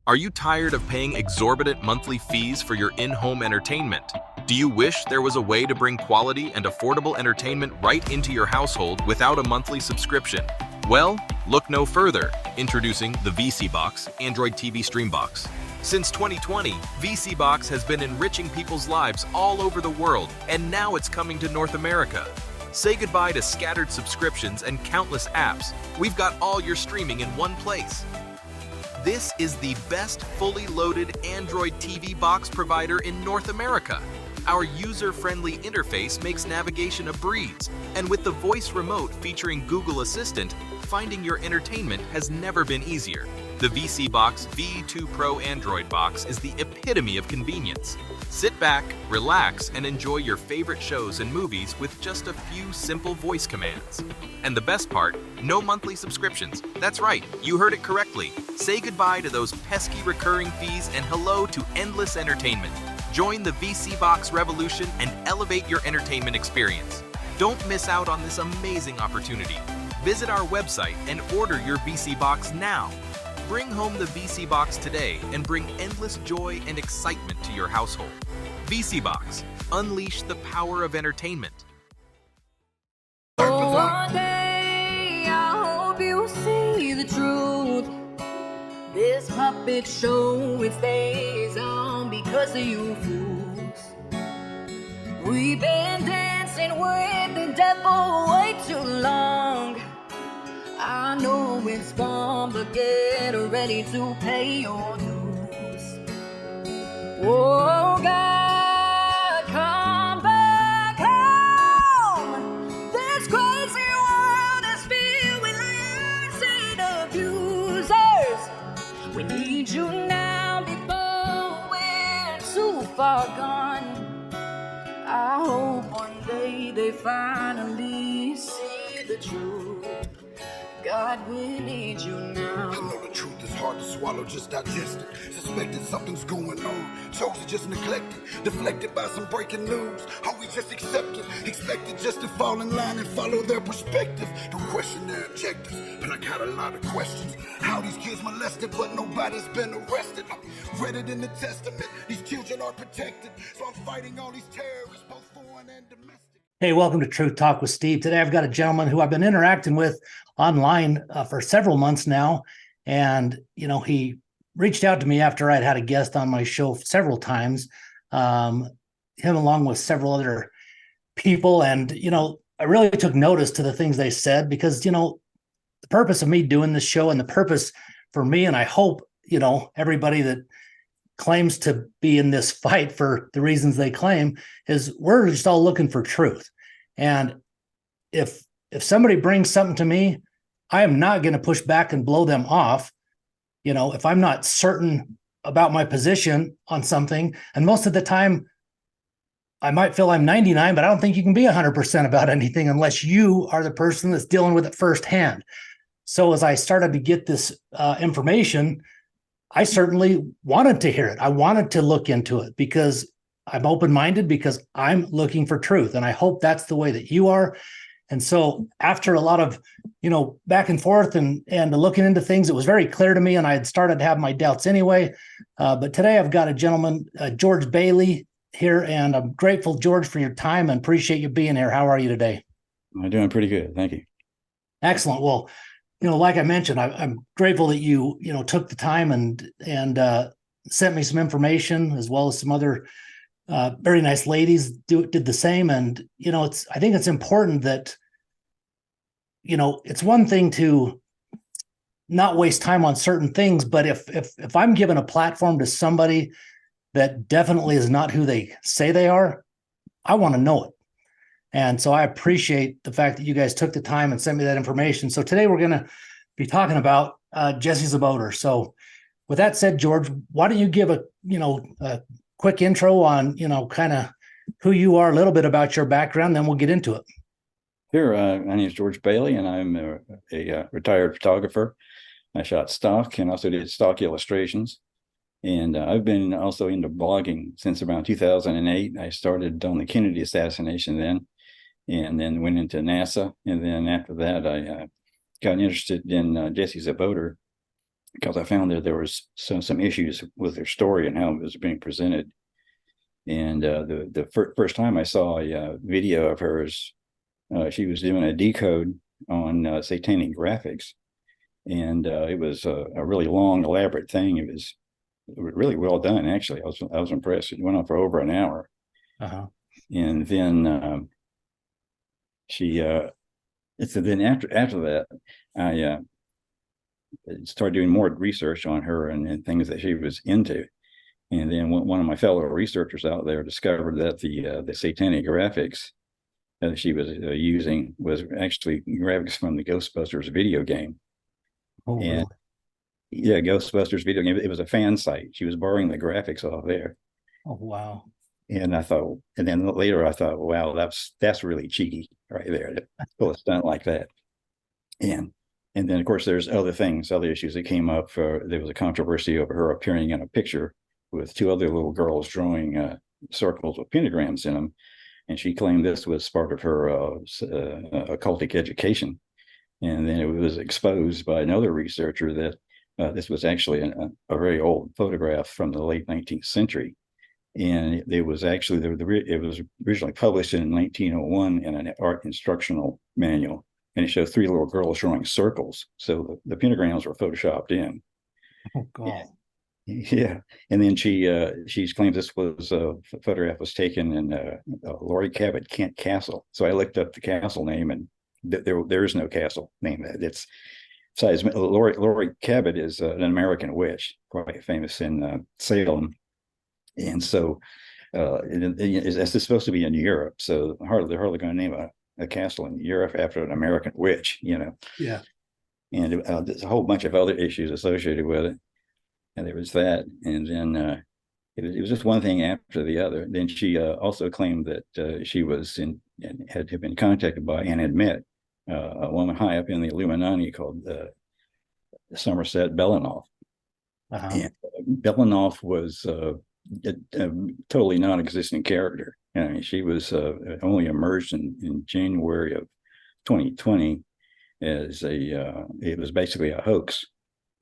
Are you tired of paying exorbitant monthly fees for your in-home entertainment? Do you wish there was a way to bring quality and affordable entertainment right into your household without a monthly subscription? Well, look no further. Introducing the VC Box Android TV Stream Box. Since 2020, VC Box has been enriching people's lives all over the world, and now it's coming to North America. Say goodbye to scattered subscriptions and countless apps. We've got all your streaming in one place. This is the best fully loaded Android TV box provider in North America. Our user-friendly interface makes navigation a breeze, and with the voice remote featuring Google Assistant, finding your entertainment has never been easier. The VC Box V2 Pro Android box is the epitome of convenience. Sit back, relax, and enjoy your favorite shows and movies with just a few simple voice commands. And the best part, no monthly subscriptions. That's right, you heard it correctly. Say goodbye to those pesky recurring fees and hello to endless entertainment. Join the VC Box revolution and elevate your entertainment experience. Don't miss out on this amazing opportunity. Visit our website and order your VC Box now. Bring home the VC Box today and bring endless joy and excitement to your household. VC Box, unleash the power of entertainment. Oh, one day I hope you see the truth. This puppet show, it stays on because of you fools. We've been dancing with the devil way too long. I know it's fun, but get ready to pay your dues. Oh God, come back home. This crazy world is filled with lies and abusers. We need you now before we're too far gone. I hope one day they finally see the truth. God, we need you now. I know the truth is hard to swallow, just digest it. Suspected something's going on. Chosen, just neglected. Deflected by some breaking news. Are we just accepted? Expected just to fall in line and follow their perspective. Don't question their objectives, but I got a lot of questions. How these kids molested, but nobody's been arrested. Read it in the Testament. These children are protected. So I'm fighting all these terrorists, both foreign and domestic. Hey, welcome to Truth Talk with Steve. Today I've got a gentleman who I've been interacting with online for several months now. And, he reached out to me after I'd had a guest on my show several times, him along with several other people. And, I really took notice to the things they said because, the purpose of me doing this show and the purpose for me, and I hope, everybody that claims to be in this fight for the reasons they claim is we're just all looking for truth. And if somebody brings something to me, I am not going to push back and blow them off. If I'm not certain about my position on something, and most of the time I might feel I'm 99, but I don't think you can be 100% about anything unless you are the person that's dealing with it firsthand. So as I started to get this information, I certainly wanted to hear it. I wanted to look into it because I'm open-minded, because I'm looking for truth. And I hope that's the way that you are. And so after a lot of, back and forth and looking into things, it was very clear to me, and I had started to have my doubts anyway. But today I've got a gentleman, George Bailey, here, and I'm grateful, George, for your time and appreciate you being here. How are you today? I'm doing pretty good. Thank you. Excellent. Well, like I mentioned, I'm grateful that you, took the time and sent me some information, as well as some other very nice ladies did the same. And, I think it's important that, it's one thing to not waste time on certain things, but if I'm given a platform to somebody that definitely is not who they say they are, I want to know it. And so I appreciate the fact that you guys took the time and sent me that information. So today we're going to be talking about Jessie Czebotar. So with that said, George, why don't you give a quick intro on, kind of who you are, a little bit about your background, then we'll get into it. Sure. My name is George Bailey, and I'm a retired photographer. I shot stock and also did stock illustrations. And I've been also into blogging since around 2008. I started on the Kennedy assassination then, and then went into NASA. And then after that, I got interested in Jessie Czebotar because I found that there was some issues with her story and how it was being presented. And the first time I saw a video of hers, she was doing a decode on satanic graphics, and it was a really long, elaborate thing. It was really well done, actually. I was impressed. It went on for over an hour. And then then after that, I started doing more research on her and things that she was into. And then one of my fellow researchers out there discovered that the satanic graphics that she was using was actually graphics from the Ghostbusters video game. Oh, and really? Yeah, Ghostbusters video game. It was a fan site. She was borrowing the graphics off there. Oh, wow. And I thought, and then later I thought, wow, that's really cheeky right there to pull a stunt like that. And then of course there's other issues that came up. There was a controversy over her appearing in a picture with two other little girls drawing circles with pentagrams in them, and she claimed this was part of her occultic education. And then it was exposed by another researcher that this was actually a very old photograph from the late 19th century. And it was actually, it was originally published in 1901 in an art instructional manual. And it showed three little girls drawing circles. So the pentagrams were photoshopped in. Oh, God. Yeah. And then she claimed this was a photograph was taken in Laurie Cabot Kent Castle. So I looked up the castle name, and there is no castle name. It's besides Laurie Cabot is an American witch, quite famous in Salem. And so it's supposed to be in Europe. So they're hardly going to name a castle in Europe after an American witch, Yeah. And there's a whole bunch of other issues associated with it. And there was that. And then it was just one thing after the other. Then she also claimed that she was had been contacted by and had met a woman high up in the Illuminati called Somerset Belanoff. And Belanoff was a totally non-existent character. I mean, she was only emerged in January of 2020 as it was basically a hoax.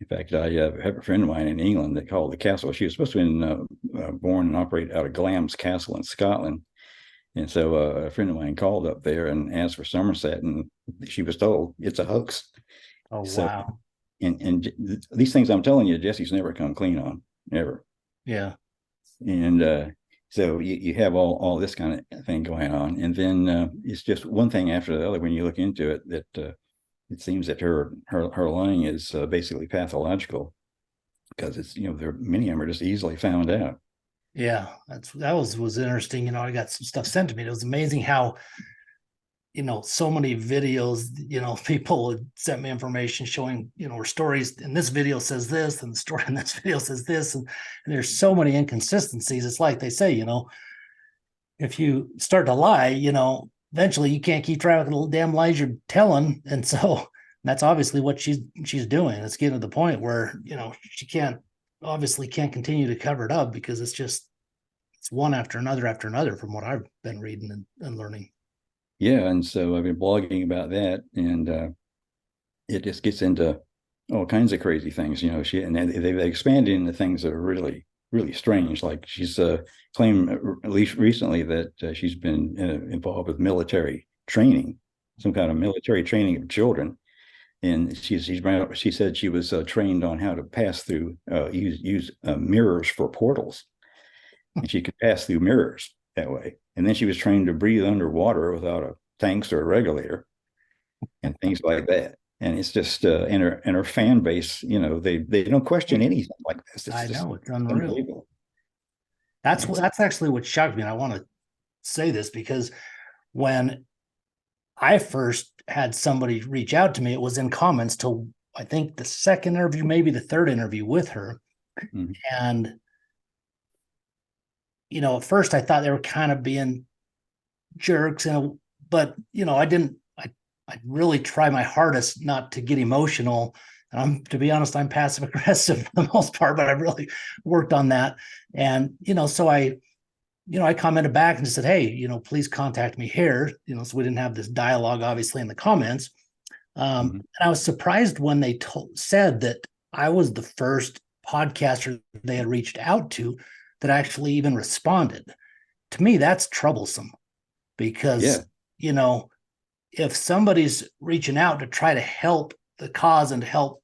In fact, I have a friend of mine in England that called the castle. She was supposed to have been born and operate out of Glamis Castle in Scotland. And so a friend of mine called up there and asked for Somerset, and she was told it's a hoax. Oh, So, wow. And these things I'm telling you, Jesse's never come clean on, never. Yeah. And so you have all this kind of thing going on. And then it's just one thing after the other when you look into it that it seems that her lying is basically pathological, because it's, many of them are just easily found out. Yeah, that was interesting. I got some stuff sent to me. It was amazing how, so many videos, people would send me information showing, where stories in this video says this and the story in this video says this. And there's so many inconsistencies. It's like they say, if you start to lie, eventually you can't keep track of the damn lies you're telling. And so that's obviously what she's doing. It's getting to the point where, she can't continue to cover it up, because it's one after another from what I've been reading and learning. Yeah. And so I've been blogging about that, and it just gets into all kinds of crazy things. And they've expanded into things that are really, really strange. Like she's claimed, at least recently, that she's been involved with military training, some kind of military training of children. And she said she was trained on how to pass through, use mirrors for portals. And she could pass through mirrors that way. And then she was trained to breathe underwater without a tanks or a regulator and things like that. And it's just and her fan base, they don't question anything like this. I know, it's unreal. That's actually what shocked me. And I want to say this because when I first had somebody reach out to me, it was in comments to, I think, the second interview, maybe the third interview with her. Mm-hmm. And at first I thought they were kind of being jerks, but I really try my hardest not to get emotional. And to be honest, I'm passive aggressive for the most part, but I really worked on that. And, so I commented back and said, hey, please contact me here, so we didn't have this dialogue, obviously, in the comments. And I was surprised when they said that I was the first podcaster they had reached out to that actually even responded. To me, that's troublesome because, if somebody's reaching out to try to help the cause and to help,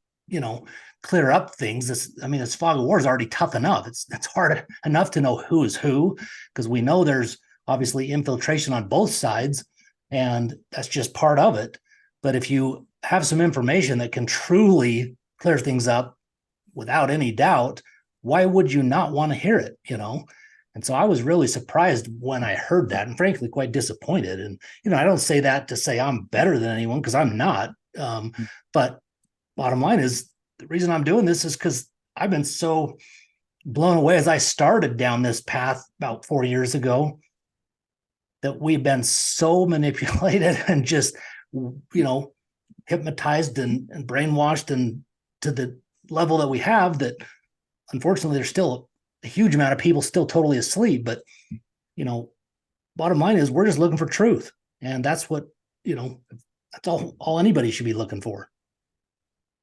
clear up things, this fog of war is already tough enough. It's hard enough to know who is who, because we know there's obviously infiltration on both sides, and that's just part of it. But if you have some information that can truly clear things up without any doubt, why would you not want to hear it? And so I was really surprised when I heard that, and frankly quite disappointed. And I don't say that to say I'm better than anyone, because I'm not. But bottom line is, the reason I'm doing this is because I've been so blown away as I started down this path about 4 years ago, that we've been so manipulated and just, hypnotized and brainwashed, and to the level that we have, that unfortunately there's still a huge amount of people still totally asleep. But, bottom line is, we're just looking for truth. And that's what, that's all anybody should be looking for.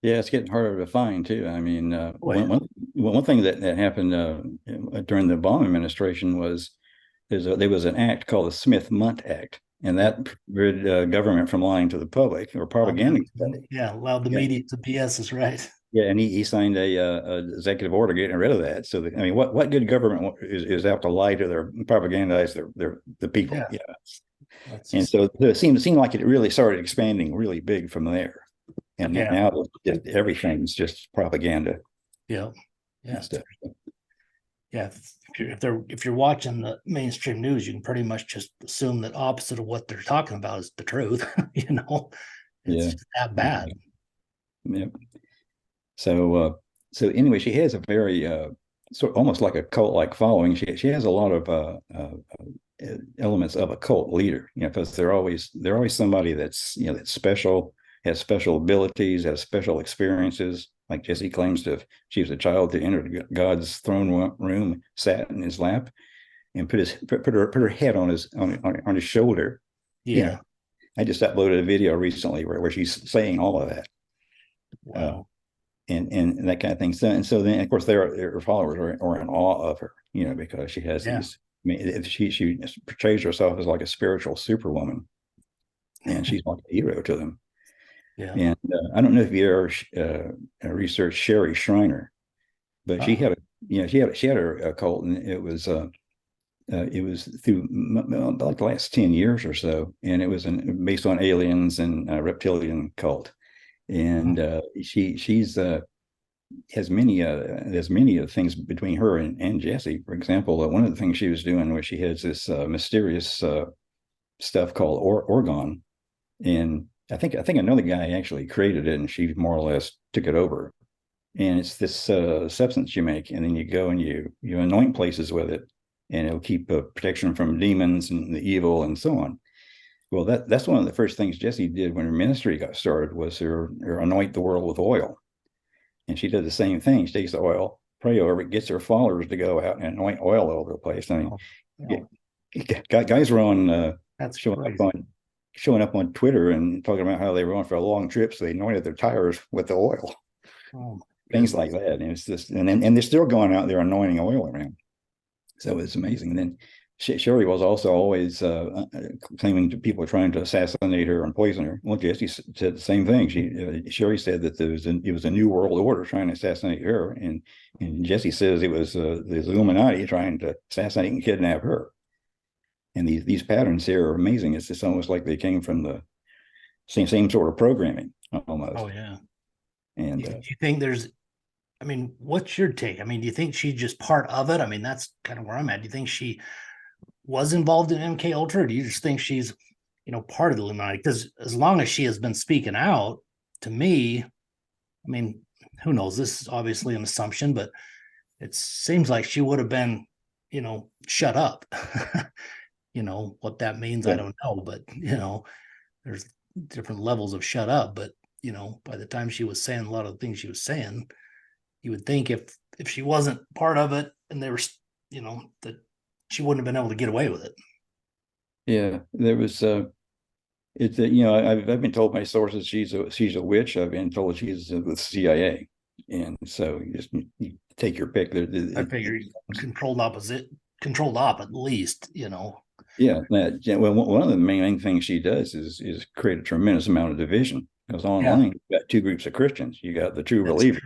Yeah, it's getting harder to find too. I mean, one thing that happened during the Obama administration was there was an act called the Smith-Mundt Act, and that prevented government from lying to the public or propaganda. Yeah, allowed the media to BS is right. Yeah, and he signed a executive order getting rid of that. So what good government is out to lie to their propagandize the people? Yeah. And so it seemed like it really started expanding really big from there. And now everything's just propaganda. Yeah. Stuff. Yeah. If you're watching the mainstream news, you can pretty much just assume that opposite of what they're talking about is the truth. It's just that bad. Yeah. So anyway, she has a very sort almost like a cult-like following. She has a lot of elements of a cult leader, because they're always somebody that's that's special, has special abilities, has special experiences. Like Jessie claims to, she was a child to enter God's throne room, sat in his lap, and put her head on his shoulder. Yeah. I just uploaded a video recently where she's saying all of that. Wow. And that kind of thing. So then, of course, their followers are in awe of her, because she has these. I mean, she portrays herself as like a spiritual superwoman, and she's like a hero to them. Yeah. And I don't know if you ever researched Sherry Shriner, but she had her cult, and it was through like the last 10 years or so, and it was based on aliens and reptilian cult. And she's has many there's many of the things between her and Jessie. For example, one of the things she was doing was she has this mysterious stuff called orgone, and I think another guy actually created it, and she more or less took it over. And it's this substance you make, and then you go and you anoint places with it, and it'll keep protection from demons and the evil and so on. Well, that's one of the first things Jessie did when her ministry got started, was her anoint the world with oil. And she did the same thing. She takes the oil, pray over it, gets her followers to go out and anoint oil all over the place. I mean, guys were on showing up on Twitter and talking about how they were on for a long trip, so they anointed their tires with the oil. Things like that. And it's just, and they're still going out there anointing oil around. So it's amazing. And then Sherry was also always claiming to people trying to assassinate her and poison her. Well, Jessie said the same thing. Sherry said that it was a new world order trying to assassinate her, and Jessie says it was the Illuminati trying to assassinate and kidnap her. And these patterns here are amazing. It's just almost like they came from the same sort of programming almost. Oh yeah. And do you think what's your take? I mean, do you think she's just part of it? I mean, that's kind of where I'm at. Do you think she was involved in MK Ultra, or do you just think she's, part of the Illuminati? Because as long as she has been speaking out, to me, I mean, who knows? This is obviously an assumption, but it seems like she would have been, shut up. What that means, I don't know, but there's different levels of shut up. But by the time she was saying a lot of the things she was saying, you would think if she wasn't part of it, and they were, that she wouldn't have been able to get away with it. Yeah, there was I've been told by sources she's a witch. I've been told she's with CIA. And so you take your pick. I figure controlled op at least, Yeah, well, one of the main things she does is create a tremendous amount of division, because online you've got two groups of Christians. You got the true believers,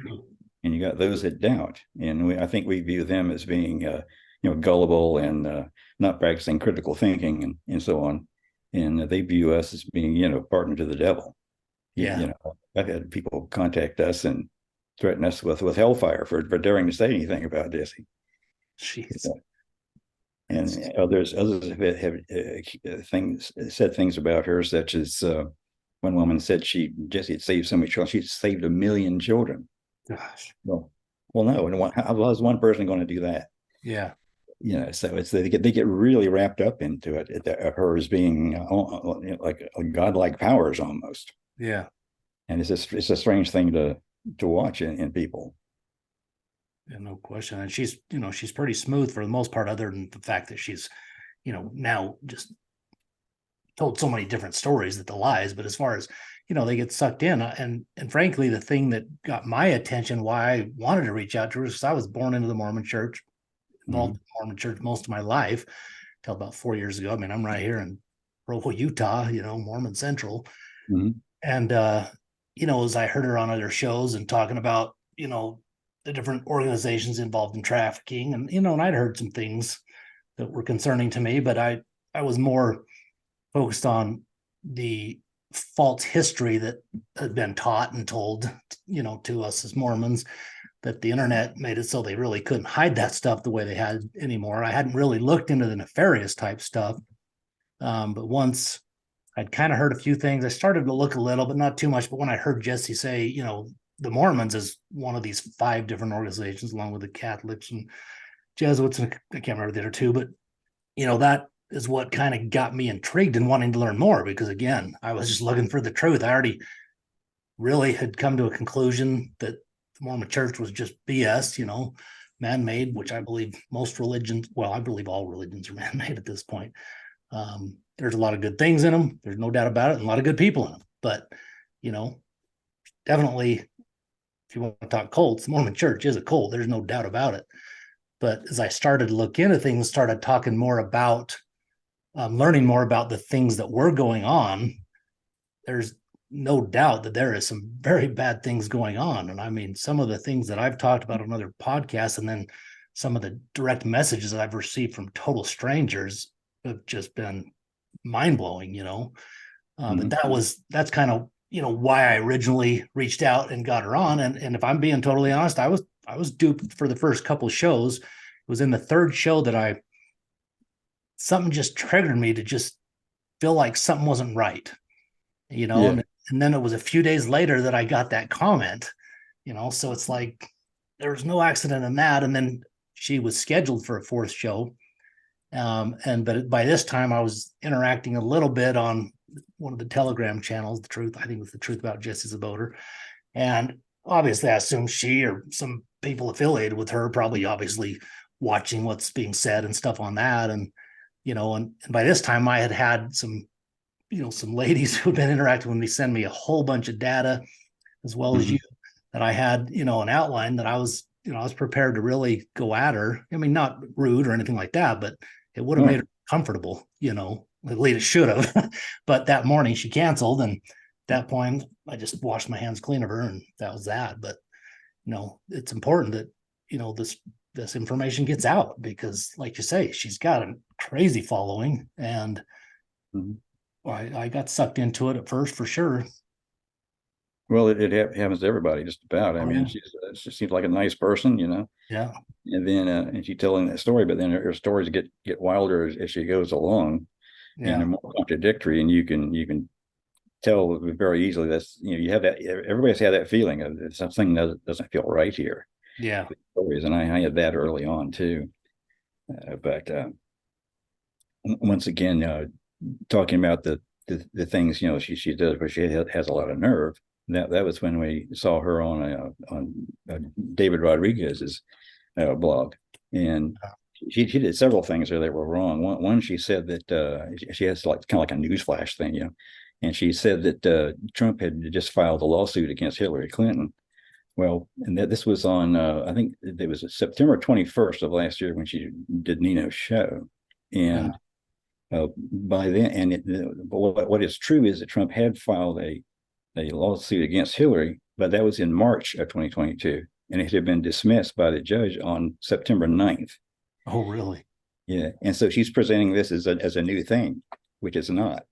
and you got those that doubt. And I think we view them as being, gullible and not practicing critical thinking and so on. And they view us as being, partner to the devil. Yeah. I've had people contact us and threaten us with hellfire for daring to say anything about Jessie. Jeez. And others have said things about her, such as one woman said Jessie had saved so many children. She'd saved 1 million children. Gosh. Well, no. And how is one person going to do that? Yeah. So they get really wrapped up into it. Her as being like a godlike powers almost. Yeah. And it's a strange thing to watch in people. Yeah, no question. And she's pretty smooth for the most part, other than the fact that she's, now just told so many different stories that the lies. But as far as, they get sucked in. And frankly, the thing that got my attention, why I wanted to reach out to her, is because I was born into the Mormon church, involved in the Mormon church most of my life, till about 4 years ago. I mean, I'm right here in Provo, Utah, Mormon Central. Mm-hmm. And, as I heard her on other shows and talking about, the different organizations involved in trafficking, and and I'd heard some things that were concerning to me, but I was more focused on the false history that had been taught and told, to us as Mormons, that the internet made it so they really couldn't hide that stuff the way they had anymore. I hadn't really looked into the nefarious type stuff, but once I'd kind of heard a few things, I started to look a little, but not too much. But when I heard Jessie say, the Mormons is one of these 5 different organizations, along with the Catholics and Jesuits, and I can't remember the other 2, but that is what kind of got me intrigued and wanting to learn more, because again, I was just looking for the truth. I already really had come to a conclusion that the Mormon church was just BS, man-made, which I believe most religions, well, I believe all religions are man-made at this point. There's a lot of good things in them. There's no doubt about it, and a lot of good people in them. But, definitely, if you want to talk cults, the Mormon church is a cult. There's no doubt about it. But as I started to look into things, started talking more about, learning more about the things that were going on, there's no doubt that there is some very bad things going on. And I mean, some of the things that I've talked about on other podcasts, and then some of the direct messages that I've received from total strangers have just been mind-blowing, But that's kind of, why I originally reached out and got her on. And if I'm being totally honest, I was duped for the first couple of shows. It was in the 3rd show that something just triggered me to just feel like something wasn't right, and then it was a few days later that I got that comment, so it's like, there was no accident in that. And then she was scheduled for a 4th show. But by this time I was interacting a little bit on one of the Telegram channels, The Truth. I think it was The Truth About Jessie Czebotar. And obviously I assume she or some people affiliated with her probably obviously watching what's being said and stuff on that. And, and by this time I had some ladies who've been interacting with me send me a whole bunch of data, as well as you, that I had, an outline that I was prepared to really go at her. I mean, not rude or anything like that, but it would have made her comfortable, at least it should have. But that morning she canceled. And at that point I just washed my hands clean of her, and that was that. But, it's important that, this information gets out, because like you say, she's got a crazy following, and I got sucked into it at first, for sure. Well, it happens to everybody, just about. I mean, she seems like a nice person, Yeah. And then and she's telling that story, but then her stories get wilder as she goes along, and they're more contradictory, and you can tell very easily that's you have that. Everybody's had that feeling of something that doesn't feel right here. Yeah. Stories, and I had that early on too, but once again, talking about the things she does, but she has a lot of nerve. That was when we saw her on David Rodriguez's blog, and she did several things there that were wrong. One, she said that she has kind of like a newsflash thing, and she said that Trump had just filed a lawsuit against Hillary Clinton Well, and this was on, I think it was September 21st of last year when she did Nino's show. And by then, and what is true is that Trump had filed a lawsuit against Hillary, but that was in March of 2022. And it had been dismissed by the judge on September 9th. Oh, really? Yeah. And so she's presenting this as a new thing, which is not.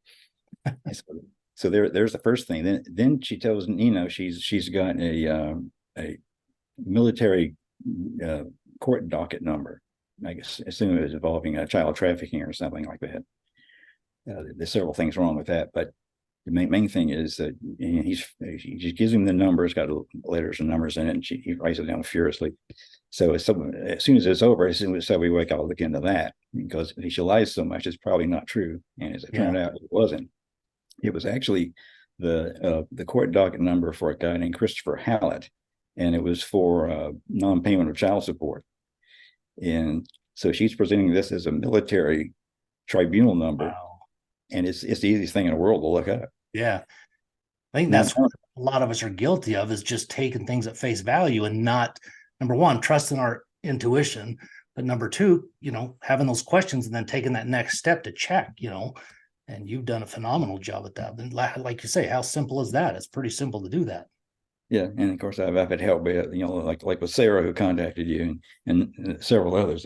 So there's the first thing. Then she tells Nino she's got a military court docket number. I guess assume it was involving child trafficking or something like that. There's several things wrong with that, but the main thing is that he just gives him the numbers, got letters and numbers in it, and he writes it down furiously. So as soon as it's over, as soon as we wake up, I'll look into that, because if she lies so much, it's probably not true. And as it turned out, it wasn't. It was actually the court docket number for a guy named Christopher Hallett, and it was for non-payment of child support. And so she's presenting this as a military tribunal number. Wow. And it's the easiest thing in the world to look up. Yeah. I think that's what a lot of us are guilty of, is just taking things at face value and not, number one, trusting our intuition, but number two, having those questions and then taking that next step to check, and you've done a phenomenal job at that. And like you say, how simple is that? It's pretty simple to do that. Yeah, and of course I've had help with like with Sarah, who contacted you, and several others,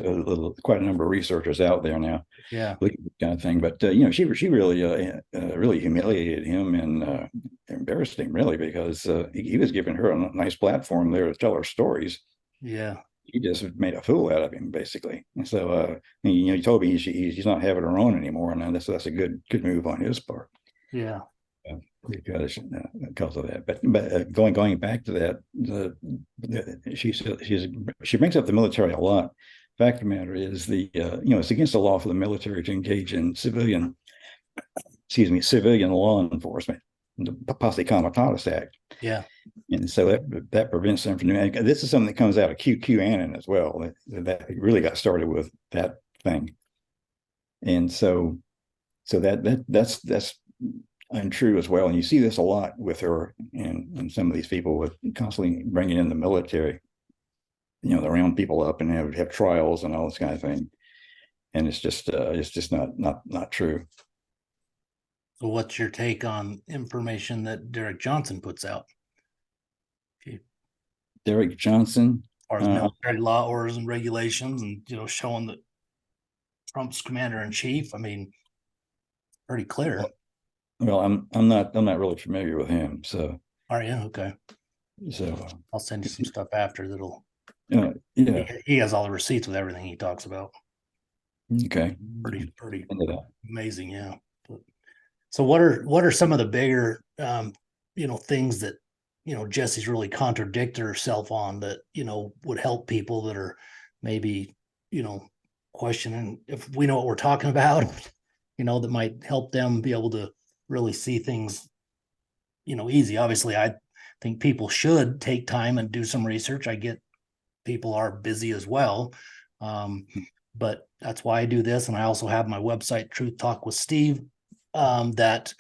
quite a number of researchers out there now. Yeah, looking at this kind of thing. But she really humiliated him and embarrassed him, really, because he was giving her a nice platform there to tell her stories. Yeah, he just made a fool out of him, basically. And so he told me he's not having her on anymore, and that's a good move on his part. Yeah. Because of that, but going back to that, she brings up the military a lot. Fact of the matter is, it's against the law for the military to engage in civilian law enforcement, the Posse Comitatus Act. Yeah, and so that prevents them from doing. This is something that comes out of QAnon as well. That really got started with that thing, and so that's untrue as well. And you see this a lot with her and some of these people, with constantly bringing in the military. They round people up and have trials and all this kind of thing, and it's just not true. So what's your take on information that Derek Johnson puts out? Derek Johnson, as far as military law orders and regulations, and showing that Trump's commander in chief. I mean, pretty clear. Well, I'm not really familiar with him, so. Are you? Okay. So I'll send you some stuff after that'll. Yeah. He has all the receipts with everything he talks about. Okay. Pretty amazing, yeah. So what are some of the bigger things that Jessie's really contradicted herself on that would help people that are maybe questioning if we know what we're talking about, that might help them be able to really see things, easy. Obviously, I think people should take time and do some research. I get people are busy as well. But that's why I do this. And I also have my website, Truth Talk with Steve, that,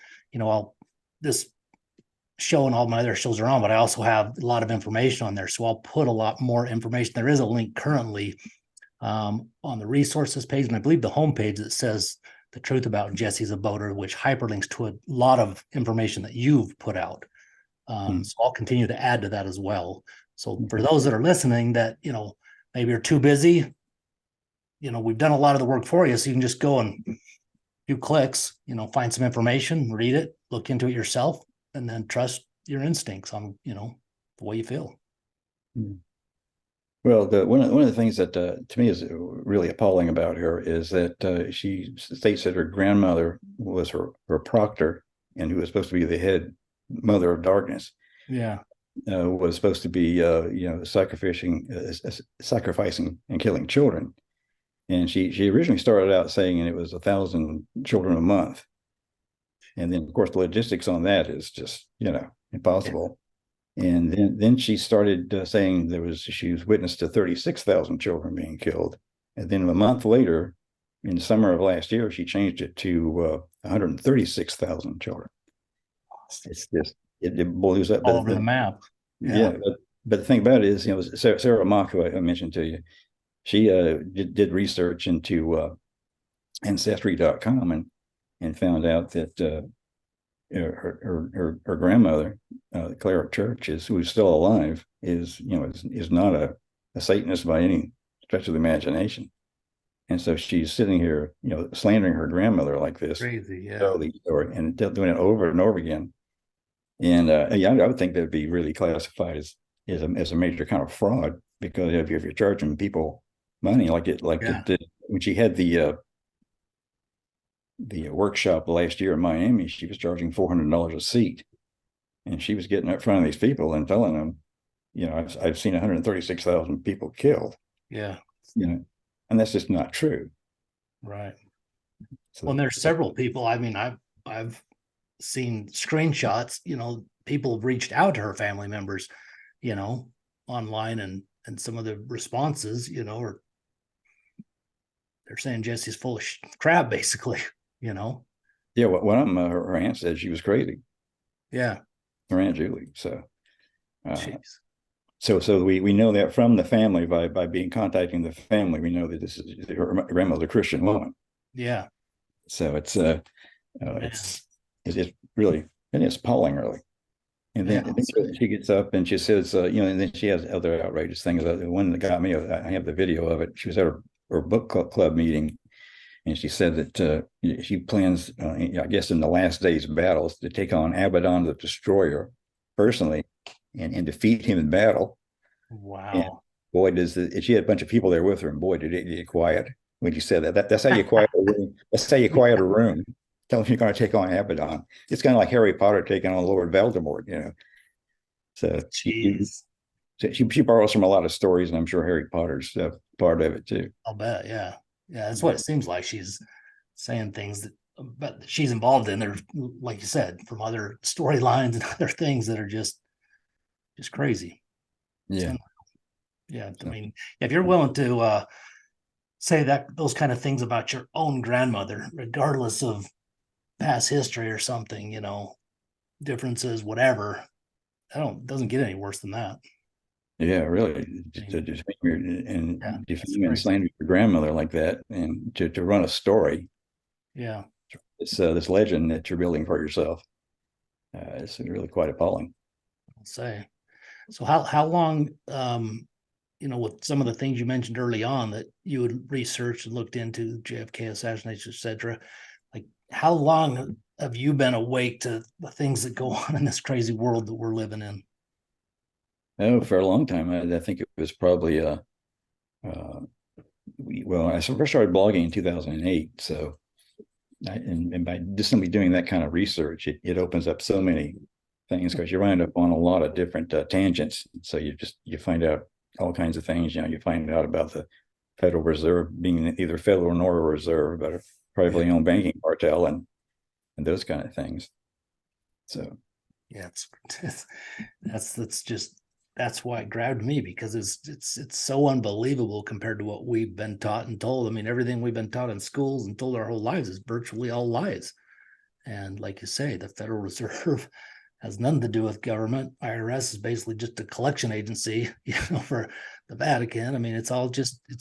this show and all my other shows are on, but I also have a lot of information on there. So I'll put a lot more information. There is a link currently on the resources page, and I believe the homepage that says the truth about Jessie Czebotar, which hyperlinks to a lot of information that you've put out. So I'll continue to add to that as well. So for those that are listening that, maybe you're too busy, we've done a lot of the work for you. So you can just go and few clicks, find some information, read it, look into it yourself, and then trust your instincts on, the way you feel. Well, one of the things that to me is really appalling about her is that she states that her grandmother was her proctor, and who was supposed to be the head mother of darkness. Yeah. Was supposed to be, sacrificing and killing children. And she originally started out saying it was 1,000 children a month. And then, of course, the logistics on that is just, impossible. And then she started saying she was witness to 36,000 children being killed. And then a month later, in the summer of last year, she changed it to 136,000 children. It's just, it blows up all over the map. Yeah. but the thing about it is, Sarah Mock, who I mentioned to you, she did research into ancestry.com and found out that her grandmother, Clara Church, who's still alive, is not a Satanist by any stretch of the imagination. And so she's sitting here, slandering her grandmother like this. Crazy, yeah. And doing it over and over again. And I would think that'd be really classified as a major kind of fraud, because if you're charging people money it did when she had the workshop last year in Miami, she was charging $400 a seat, and she was getting up front of these people and telling them, I've seen 136,000 people killed. Yeah. And that's just not true. Right. So, well, there's several people. I mean, I've seen screenshots, people have reached out to her family members, online, and some of the responses, are they're saying Jesse's full of crap, basically, Yeah. One of them, her aunt said she was crazy. Yeah. Her Aunt Julie. So, so we know that from the family by contacting the family, we know that this is her grandmother, a Christian woman. Yeah. So it's really, and it's appalling, really. And then she gets up and she says, and then she has other outrageous things. The one that got me, I have the video of it. She was at her book club meeting, and she said that she plans, I guess, in the last days of battles, to take on Abaddon the Destroyer personally and defeat him in battle. Wow. And boy, she had a bunch of people there with her, and boy, did it get quiet when she said that. That's how you quiet a room. That's how you quiet a room. Tell them you're going to take on Abaddon. It's kind of like Harry Potter taking on Lord Voldemort, So she borrows from a lot of stories, and I'm sure Harry Potter's part of it too. I'll bet. Yeah. Yeah. That's what it seems like. She's saying things that she's involved in. There, like you said, from other storylines and other things that are just crazy. Yeah. Yeah. I mean, if you're willing to say those kind of things about your own grandmother, regardless of past history or something, differences, whatever, doesn't get any worse than that. Yeah, really. To defame and slander your grandmother like that, and to run a story. Yeah. It's this legend that you're building for yourself. It's really quite appalling. I'll say. So how long, with some of the things you mentioned early on that you had researched and looked into, JFK assassination, etc., like how long have you been awake to the things that go on in this crazy world that we're living in? Oh, for a long time. I think it was probably I first started blogging in 2008. So, and by just simply doing that kind of research, it opens up so many things, because you wind up on a lot of different tangents. So you find out all kinds of things. You find out about the Federal Reserve being either Federal nor Reserve, but a privately owned banking cartel, and those kind of things. So, yeah, that's why it grabbed me, because it's so unbelievable compared to what we've been taught and told. I mean, everything we've been taught in schools and told our whole lives is virtually all lies. And like you say, the Federal Reserve has nothing to do with government. IRS is basically just a collection agency, for the Vatican. I mean, it's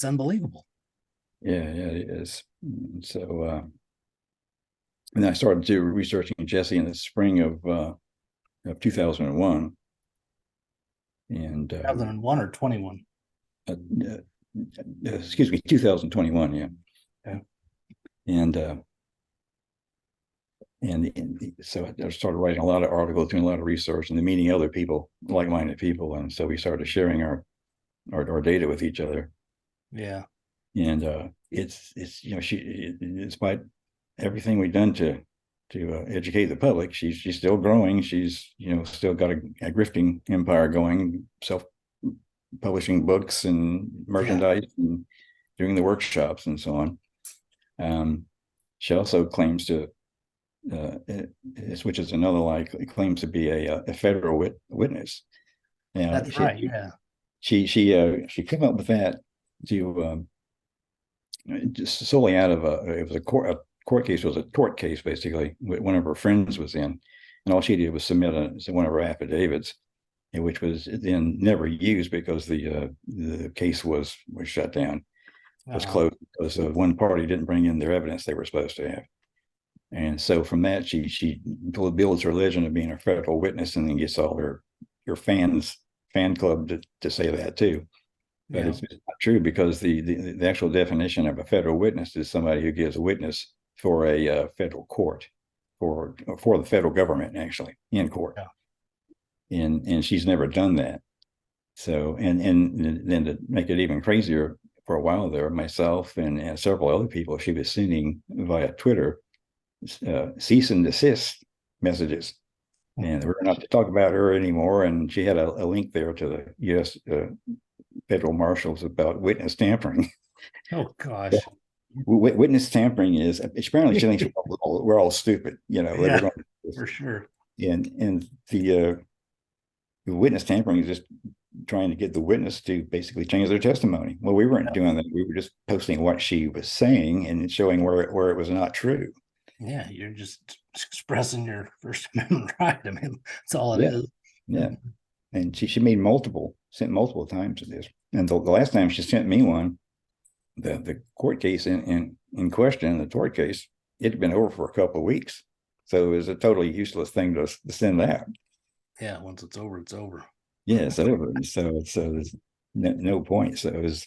unbelievable. Yeah, it is. So, and I started researching Jessie in the spring of 2001. And 2001 or 21? Excuse me, 2021. Yeah. And so I started writing a lot of articles, doing a lot of research, and then meeting other people, like-minded people, and so we started sharing our data with each other. Yeah. And it's despite everything we've done to educate the public, she's still growing. She's still got a grifting empire going, self-publishing books and merchandise, and doing the workshops and so on. She also claims to, which is another lie, claims to be a federal witness. That's right. Yeah. She came up with that to just solely out of it was a court case. It was a tort case, basically. One of her friends was in, and all she did was submit one of her affidavits, which was then never used because the case was shut down, was closed because one party didn't bring in their evidence they were supposed to have. And so from that, she builds her legend of being a federal witness, and then gets all her fan club to say that too. But it's not true, because the actual definition of a federal witness is somebody who gives a witness for a federal court, for the federal government, actually, in court. Yeah. And she's never done that. So, and then to make it even crazier, for a while there, myself and several other people, she was sending via Twitter cease and desist messages, and we're not to talk about her anymore. And she had a link there to the U.S. Federal Marshals about witness tampering. Oh gosh. Witness tampering is apparently she thinks we're all stupid, Yeah, for sure. And the witness tampering is just trying to get the witness to basically change their testimony. Well, we weren't doing that. We were just posting what she was saying and showing where it was not true. Yeah, you're just expressing your First Amendment right. I mean, that's all it is. Yeah. And she sent multiple times to this. And the last time she sent me one, the court case in question, the tort case, it had been over for a couple of weeks. So it was a totally useless thing to send out. Yeah, once it's over, it's over. Yeah, it's over. So there's no point. So the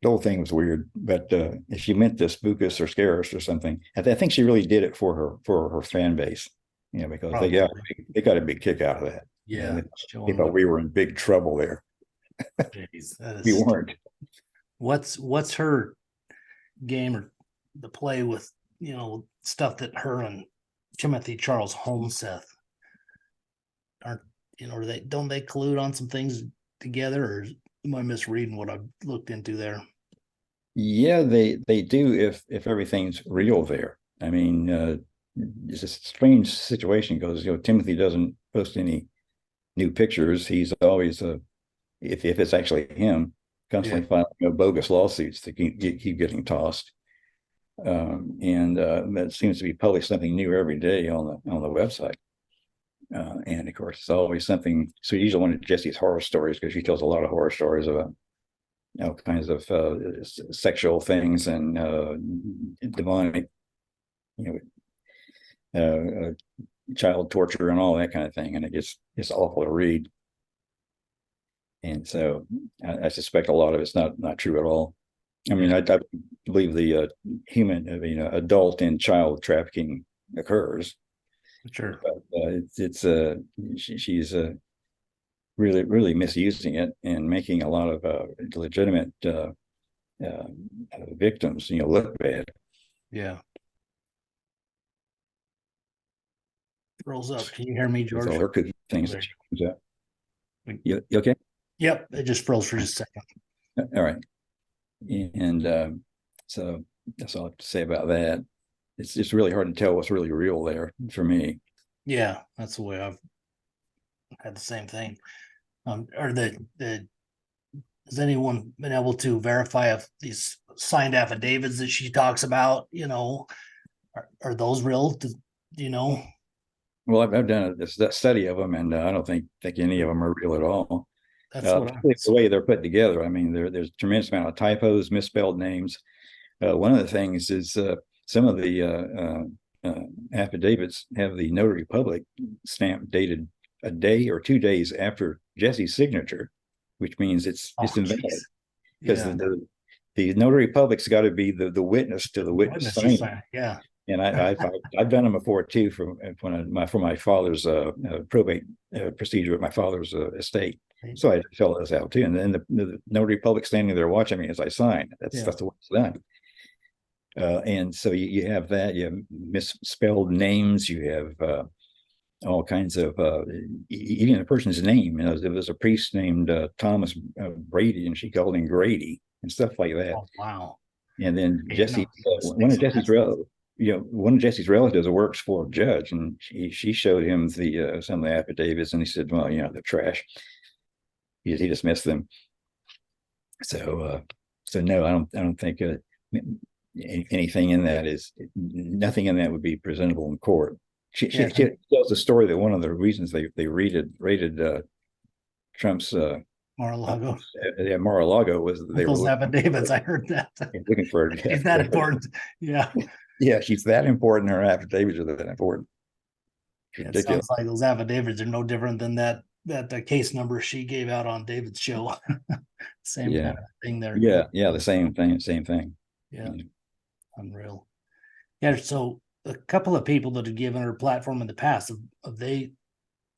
whole thing was weird. But if she meant to spook us or scare us or something, I think she really did it for her fan base, because they got a big kick out of that. Yeah, they thought we were in big trouble there. Jeez, we weren't. What's her game, or the play with stuff that her and Timothy Charles Holmseth aren't, don't they collude on some things together, or am I misreading what I've looked into there? Yeah, they do if everything's real there. I mean, it's a strange situation because Timothy doesn't post any new pictures. He's always if it's actually him, constantly filing bogus lawsuits that keep getting tossed. And that seems to be published something new every day on the website. And of course, it's always something. So usually one of Jessie's horror stories, because she tells a lot of horror stories about kinds of sexual things and demonic, child torture and all that kind of thing, and it's awful to read. And so I suspect a lot of it's not true at all. I mean, I believe the adult and child trafficking occurs. Sure. But she's really misusing it and making a lot of legitimate victims, look bad. Yeah. Rolls up. Can you hear me, George? All her cookie things that she comes out. You okay? Yep. It just froze for just a second. All right. And so that's all I have to say about that. It's really hard to tell what's really real there for me. Yeah, that's the way I've had the same thing. Has anyone been able to verify if these signed affidavits that she talks about, are those real? Do you know? Well, I've done a study of them, and I don't think any of them are real at all. That's what the way they're put together. I mean, there's a tremendous amount of typos, misspelled names. One of the things is some of the affidavits have the notary public stamp dated a day or 2 days after Jessie's signature, which means it's invalid, because the notary public's got to be the witness to the witness signing. Yeah. And I've done them before too, for my father's probate procedure at my father's estate. So I fill those out too, and then the notary public standing there watching me as I sign. That's the way it's done. And so you have that. You have misspelled names. You have all kinds of even a person's name. There was a priest named Thomas Brady, and she called him Grady and stuff like that. Oh, wow. And then one of Jessie's relatives works for a judge, and she showed him some of the affidavits, and he said, "Well, they're trash." He dismissed them. So no, I don't think anything in that nothing in that would be presentable in court. She tells the story that one of the reasons they raided Trump's Mar-a-Lago. yeah, Mar-a-Lago was they were Those affidavits, I heard that. looking for Is that important? Yeah. Yeah, she's that important. Her affidavits are that important. It Ridiculous. sounds like those affidavits are no different than that case number she gave out on David's show. Same Yeah. kind of thing there. Yeah, the same thing. Yeah. Unreal. Yeah, so a couple of people that have given her a platform in the past, they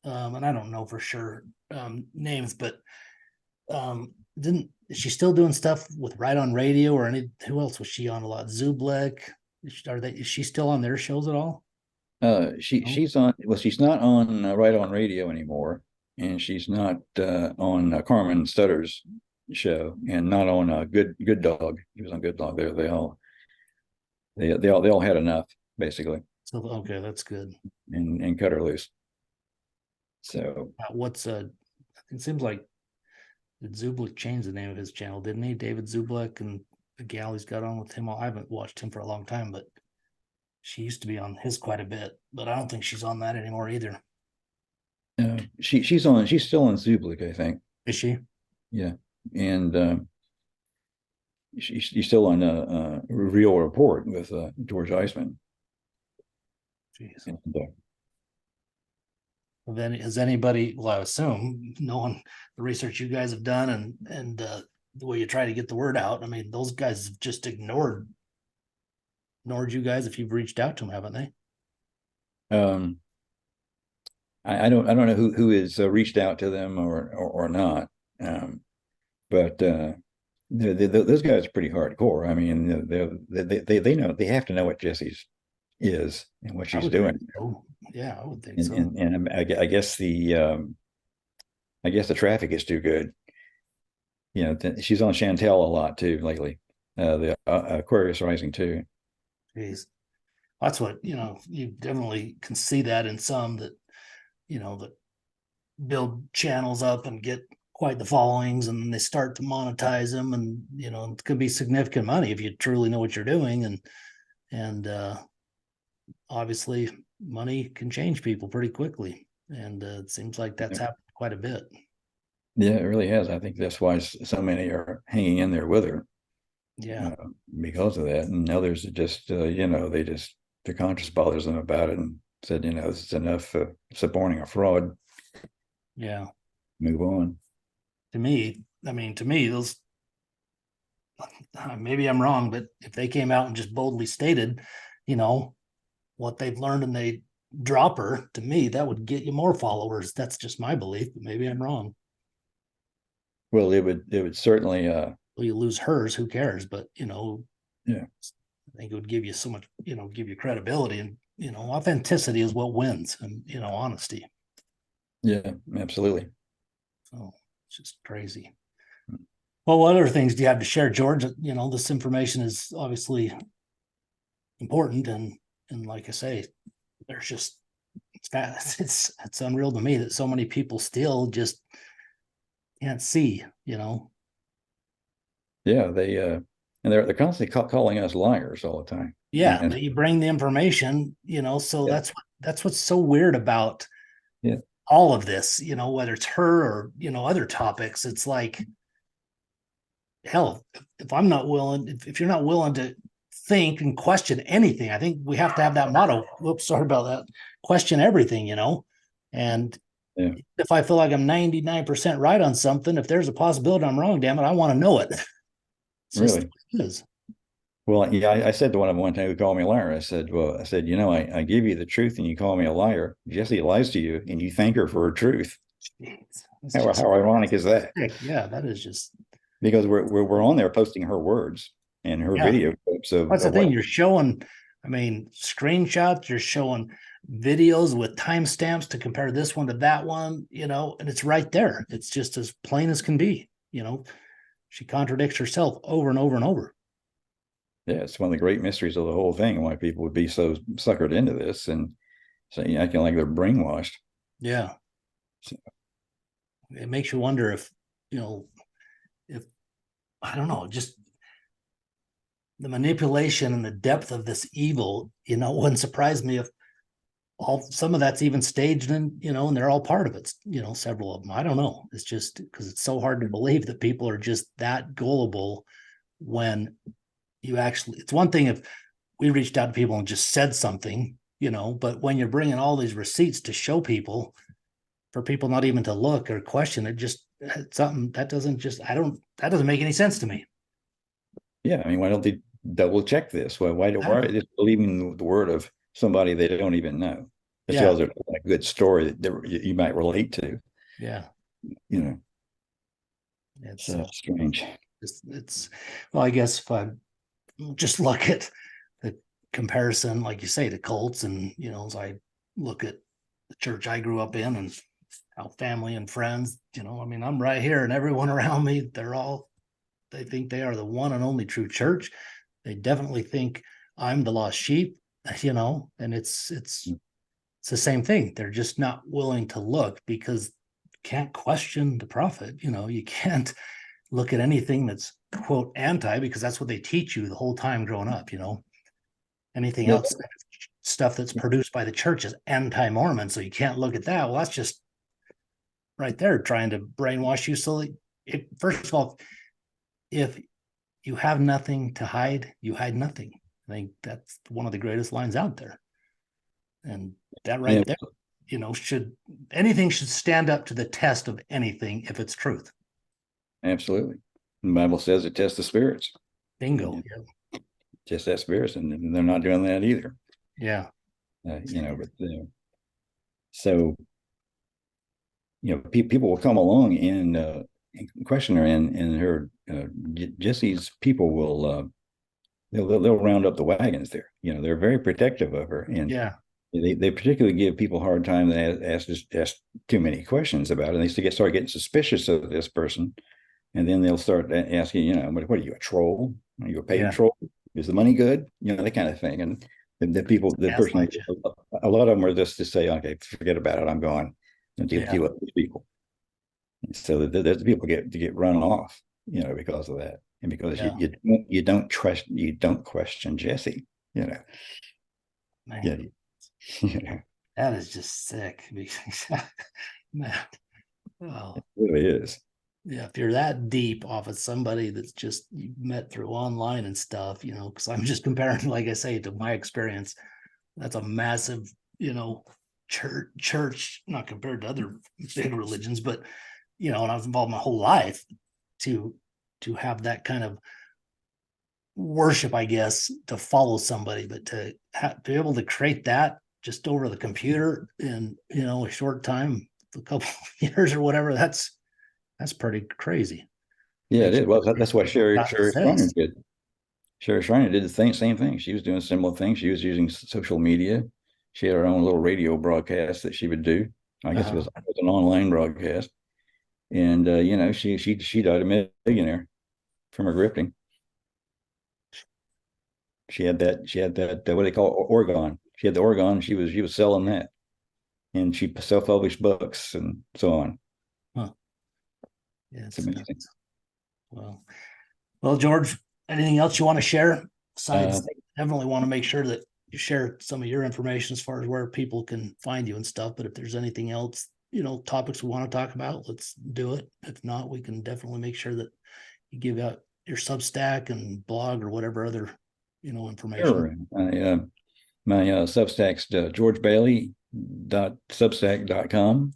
and I don't know for sure names, but is she still doing stuff with Right on Radio or who else was she on a lot? Zublik. Is she still on their shows at all? She's on. Well, she's not on Right on Radio anymore, and she's not on Carmen Stutter's show, and not on Good Dog. He was on Good Dog. They all had enough basically. So okay, that's good. And cut her loose. So it seems like did Zublik change the name of his channel, didn't he? David Zublik, and the gal he's got on with him. I haven't watched him for a long time, but she used to be on his quite a bit, but I don't think she's on that anymore either. She's still on Zublik, I think. Is she? Yeah. And she's still on a Real Report with George Eisman. Jeez. And, then has anybody, well, I assume, knowing the research you guys have done and the way you try to get the word out, I mean, those guys have just ignored you guys if you've reached out to them, haven't they? I don't know who has reached out to them or not. But those guys are pretty hardcore. I mean, they know, they have to know what Jessie's is and what she's doing. So. Yeah, I would think so. And I guess the traffic is too good. You know, she's on Chantel a lot too lately. The Aquarius Rising too. Jeez, that's what you definitely can see that in some that that build channels up and get quite the followings, and then they start to monetize them, and it could be significant money if you truly know what you're doing, and obviously money can change people pretty quickly, and it seems like that's happened quite a bit. Yeah, it really has. I think that's why so many are hanging in there with her. Yeah, because of that, and others are just their conscience bothers them about it, and said, this is enough supporting a fraud. Yeah, move on. To me, those, maybe I'm wrong, but if they came out and just boldly stated, what they've learned and they drop her, to me, that would get you more followers. That's just my belief, but maybe I'm wrong. Well, it would certainly well, you lose hers, who cares? But yeah, I think it would give you so much, give you credibility, and authenticity is what wins, and honesty. Yeah, absolutely. So it's just crazy. Well, what other things do you have to share, George? This information is obviously important, and like I say, there's just it's unreal to me that so many people still just can't see. Yeah, and they're constantly calling us liars all the time. Yeah, but you bring the information, so yeah. that's what's so weird about all of this, whether it's her or other topics. It's like, hell, if I'm not willing, if you're not willing to think and question anything, I think we have to have that motto. Whoops, sorry about that. Question everything, and if I feel like I'm 99% right on something, if there's a possibility I'm wrong, damn it, I want to know it. Really? It is. Well, yeah, I said to one of them one time who called me a liar. I said, I give you the truth and you call me a liar. Jessie lies to you and you thank her for her truth. How ironic is that? Yeah, that is just because we're on there posting her words and her video clips of. That's the thing. You're showing, screenshots. You're showing videos with timestamps to compare this one to that one. And it's right there. It's just as plain as can be. She contradicts herself over and over and over. Yeah, it's one of the great mysteries of the whole thing, and why people would be so suckered into this and say, acting like they're brainwashed. Yeah. So, it makes you wonder if I don't know, just the manipulation and the depth of this evil, wouldn't surprise me if some of that's even staged, and and they're all part of it, several of them. I don't know. It's just because it's so hard to believe that people are just that gullible when it's one thing if we reached out to people and just said something, but when you're bringing all these receipts to show people, for people not even to look or question it, just something that that doesn't make any sense to me. Yeah, I mean, why don't they double check this? Why are they just believing the word of somebody they don't even know? That tells a good story that you might relate to. Yeah, it's strange. It's well, I guess if I just look at the comparison, like you say, to cults, and as I look at the church I grew up in and how family and friends, I mean, I'm right here, and everyone around me, they think they are the one and only true church. They definitely think I'm the lost sheep, and it's the same thing. They're just not willing to look because you can't question the prophet. You can't look at anything that's quote anti, because that's what they teach you the whole time growing up. Anything else, stuff that's produced by the church is anti-Mormon, so you can't look at that. Well, that's just right there trying to brainwash you. So first of all, if you have nothing to hide, you hide nothing. I think that's one of the greatest lines out there. And that there, anything should stand up to the test of anything if it's truth. Absolutely. The Bible says it tests the spirits. Bingo. Just that spirits, and they're not doing that either. Yeah. So people will come along and question her, and her Jesse's people will they'll round up the wagons there. They're very protective of her, and they particularly give people a hard time that ask too many questions about it. And they start getting suspicious of this person, and then they'll start asking, what are you, a troll? Are you a paid troll? Is the money good? That kind of thing. And the people, a lot of them are just to say, okay, forget about it, I'm gone, and deal with these people. So there's people get run off, because of that, and because you don't question Jessie, Man. That is just sick. Man, well, it really is. Yeah, if you're that deep off of somebody that's just you met through online and stuff, because I'm just comparing, like I say, to my experience, that's a massive, church, not compared to other big religions, but and I was involved my whole life to have that kind of worship, I guess, to follow somebody, but to be able to create that just over the computer in a short time, a couple of years or whatever, that's pretty crazy. Yeah, it is. Well, that's what Sherry Schreiner did. Sherry Schreiner did the same thing. She was doing similar things. She was using social media. She had her own little radio broadcast that she would do. I guess it was an online broadcast. And she died a millionaire from her grifting. She had that what they call Oregon. She had the Oregon. She was selling that, and she self-published books and so on. Huh. Yeah, it's amazing. Well, George, anything else you want to share? Besides, definitely want to make sure that you share some of your information as far as where people can find you and stuff. But if there's anything else, topics we want to talk about, let's do it. If not, we can definitely make sure that you give out your Substack and blog or whatever other, information. Sure. My Substack's georgebailey.substack.com.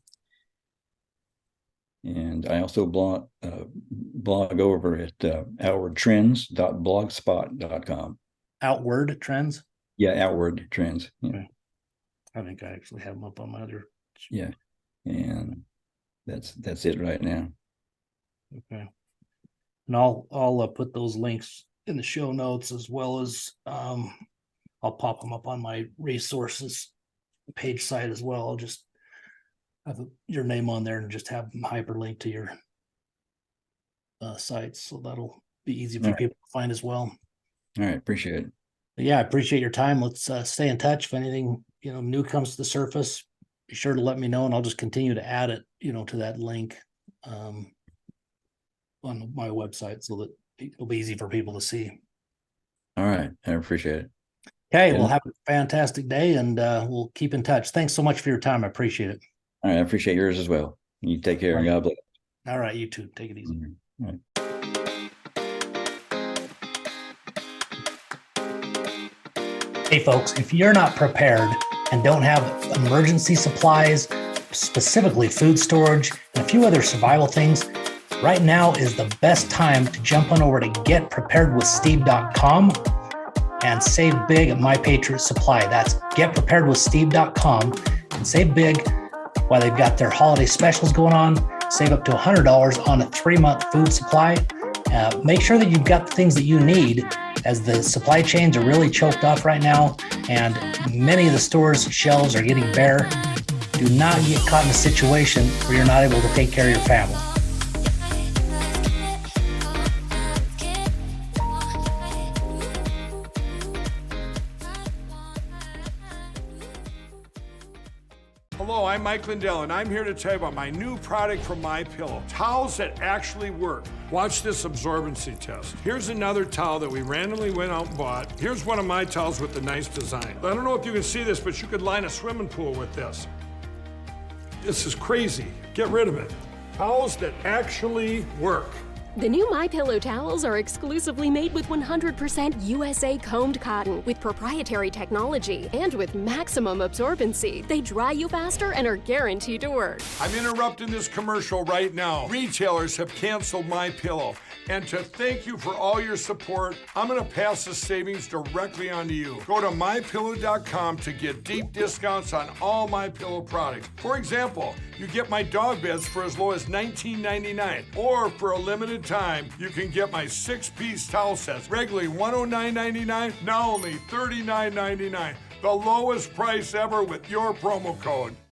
And I also blog over at outwardtrends.blogspot.com. Outward Trends? Yeah, Outward Trends. Yeah. Okay. I think I actually have them up on my other. Yeah. And that's it right now. Okay. And I'll put those links in the show notes, as well as I'll pop them up on my resources page site as well. I'll just have your name on there and just have them hyperlink to your sites, so that'll be easy for people to find as well. All right, appreciate it. But yeah, I appreciate your time. Let's stay in touch. If anything new comes to the surface, be sure to let me know, and I'll just continue to add it to that link on my website, so that it'll be easy for people to see. All right, I appreciate it. Okay, Yeah. well, have a fantastic day, and we'll keep in touch. Thanks so much for your time. I appreciate it. All right, I appreciate yours as well. You take care and God bless. All right, you too. Take it easy. All right. Hey, folks, if you're not prepared and don't have emergency supplies, specifically food storage and a few other survival things, right now is the best time to jump on over to getpreparedwithsteve.com and save big at My Patriot Supply. That's getpreparedwithsteve.com and save big while they've got their holiday specials going on. Save up to $100 on a 3-month food supply. Make sure that you've got the things that you need, as the supply chains are really choked off right now and many of the stores' shelves are getting bare. Do not get caught in a situation where you're not able to take care of your family. Hello, I'm Mike Lindell, and I'm here to tell you about my new product from MyPillow. Towels that actually work. Watch this absorbency test. Here's another towel that we randomly went out and bought. Here's one of my towels with the nice design. I don't know if you can see this, but you could line a swimming pool with this. This is crazy. Get rid of it. Towels that actually work. The new MyPillow towels are exclusively made with 100% USA combed cotton with proprietary technology and with maximum absorbency. They dry you faster and are guaranteed to work. I'm interrupting this commercial right now. Retailers have canceled MyPillow. And to thank you for all your support, I'm going to pass the savings directly on to you. Go to MyPillow.com to get deep discounts on all MyPillow products. For example, you get my dog beds for as low as $19.99. Or for a limited time, you can get my 6-piece towel sets, regularly $109.99, now only $39.99. The lowest price ever with your promo code.